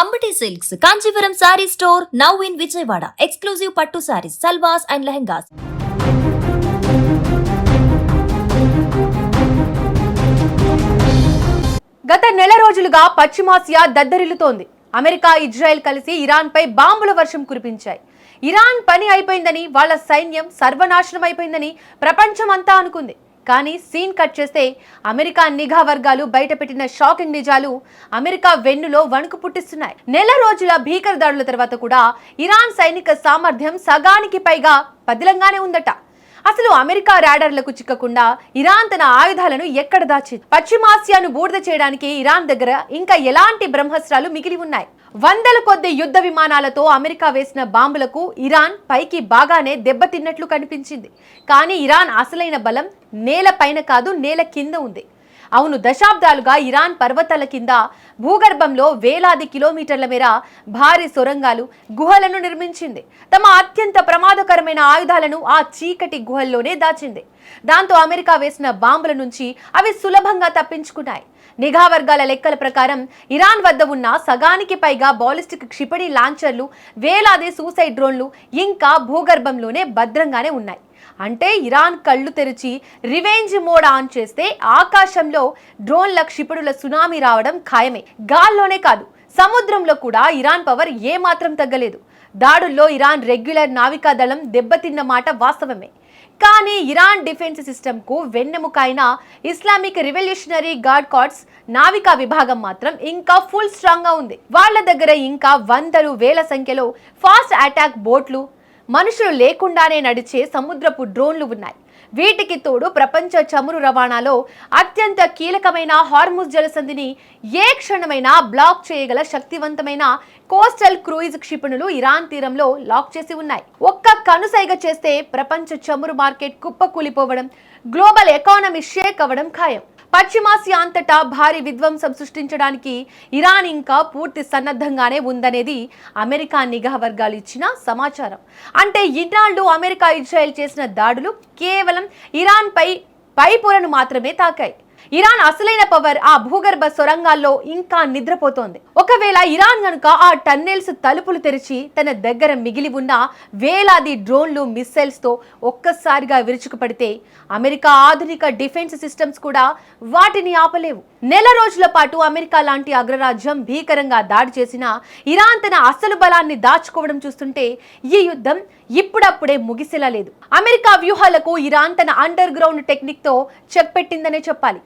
Ambati silks Kanchipuram sorry store now in Vijayawada. Exclusive పట్టు saris, సల్వాస్ and lehengas. గత నెల రోజులుగా పశ్చిమాసియా దద్దరిల్లుతోంది. అమెరికా, ఇజ్రాయెల్ కలిసి ఇరాన్ పై బాంబుల వర్షం కురిపించాయి. ఇరాన్ పని అయిపోయిందని, వాళ్ళ సైన్యం సర్వనాశనం అయిపోయిందని ప్రపంచమంతా అనుకుంది. కానీ సీన్ కట్ చేస్తే అమెరికా నిఘా వర్గాలు బయటపెట్టిన షాకింగ్ నిజాలు అమెరికా వెన్నులో వణుకు పుట్టిస్తున్నాయి. నెల రోజుల భీకర దాడుల తర్వాత కూడా ఇరాన్ సైనిక సామర్థ్యం సగానికి పైగా పదిలంగానే ఉందట. అసలు అమెరికా రాడార్లకు చిక్కకుండా ఇరాన్ తన ఆయుధాలను ఎక్కడ దాచింది? పశ్చిమాసియాను బూడిద చేయడానికి ఇరాన్ దగ్గర ఇంకా ఎలాంటి బ్రహ్మాస్త్రాలు మిగిలి ఉన్నాయి? వందల కొద్ది యుద్ధ విమానాలతో అమెరికా వేసిన బాంబులకు ఇరాన్ పైకి బాగానే దెబ్బతిన్నట్లు కనిపించింది. కానీ ఇరాన్ అసలైన బలం నేల పైన కాదు, నేల కింద ఉంది. అవును, దశాబ్దాలుగా ఇరాన్ పర్వతాల కింద భూగర్భంలో వేలాది కిలోమీటర్ల మేర భారీ సొరంగాలు, గుహలను నిర్మించింది. తమ అత్యంత ప్రమాదకరమైన ఆయుధాలను ఆ చీకటి గుహల్లోనే దాచింది. దాంతో అమెరికా వేసిన బాంబుల నుంచి అవి సులభంగా తప్పించుకున్నాయి. నిఘా వర్గాల లెక్కల ప్రకారం ఇరాన్ వద్ద ఉన్న సగానికి పైగా బాలిస్టిక్ క్షిపణి లాంచర్లు, వేలాది సూసైడ్ డ్రోన్లు ఇంకా భూగర్భంలోనే భద్రంగానే ఉన్నాయి. అంటే ఇరాన్ కళ్ళు తెరిచి రివెంజ్ మోడ్ ఆన్ చేస్తే ఆకాశంలో డ్రోన్ల క్షిపణుల సునామీ రావడం ఖాయమే. గాల్లోనే కాదు, సముద్రంలో కూడా ఇరాన్ పవర్ ఏమాత్రం తగ్గలేదు. దాడుల్లో ఇరాన్ రెగ్యులర్ నావికా దళం దెబ్బతిన్న మాట వాస్తవమే. కానీ ఇరాన్ డిఫెన్స్ సిస్టమ్కు వెన్నెముక అయిన ఇస్లామిక్ రివల్యూషనరీ గార్డ్ కార్డ్స్ నావికా విభాగం మాత్రం ఇంకా ఫుల్ స్ట్రాంగ్గా ఉంది. వాళ్ళ దగ్గర ఇంకా వందలు వేల సంఖ్యలో ఫాస్ట్ అటాక్ బోట్లు, మనుషులు లేకుండానే నడిచే సముద్రపు డ్రోన్లు ఉన్నాయి. వీటికి తోడు ప్రపంచ చమురు రవాణాలో అత్యంత కీలకమైన హార్ముజ్ జలసంధిని ఏ క్షణమైనా బ్లాక్ చేయగల శక్తివంతమైన కోస్టల్ క్రూయిజ్ క్షిపణులు ఇరాన్ తీరంలో లాక్ చేసి ఉన్నాయి. ఒక్క కనుసైగ చేస్తే ప్రపంచ చమురు మార్కెట్ కుప్పకూలిపోవడం, గ్లోబల్ ఎకానమీ షేక్ అవ్వడం ఖాయం. పశ్చిమాసియా అంతటా భారీ విధ్వంసం సృష్టించడానికి ఇరాన్ ఇంకా పూర్తి సన్నద్ధంగానే ఉందనేది అమెరికా నిఘా వర్గాలు ఇచ్చిన సమాచారం. అంటే ఇన్నాళ్లు అమెరికా, ఇజ్రాయెల్ చేసిన దాడులు కేవలం ఇరాన్ పై పొరను మాత్రమే తాకాయి. ఇరాన్ అసలైన పవర్ ఆ భూగర్భ సొరంగాల్లో ఇంకా నిద్రపోతోంది. ఒకవేళ ఇరాన్ గనుక ఆ టన్నెల్స్ తలుపులు తెరిచి తన దగ్గర మిగిలి ఉన్న వేలాది డ్రోన్లు, మిస్సైల్స్ తో ఒక్కసారిగా విరుచుకుపడితే అమెరికా ఆధునిక డిఫెన్స్ సిస్టమ్స్ కూడా వాటిని ఆపలేవు. నెల రోజుల పాటు అమెరికా లాంటి అగ్రరాజ్యం భీకరంగా దాడి చేసినా ఇరాన్ తన అసలు బలాన్ని దాచుకోవడం చూస్తుంటే ఈ యుద్ధం ఇప్పుడప్పుడే ముగిసేలా లేదు. అమెరికా వ్యూహాలకు ఇరాన్ తన అండర్ గ్రౌండ్ టెక్నిక్ తో చెక్ పెట్టిందనే చెప్పాలి.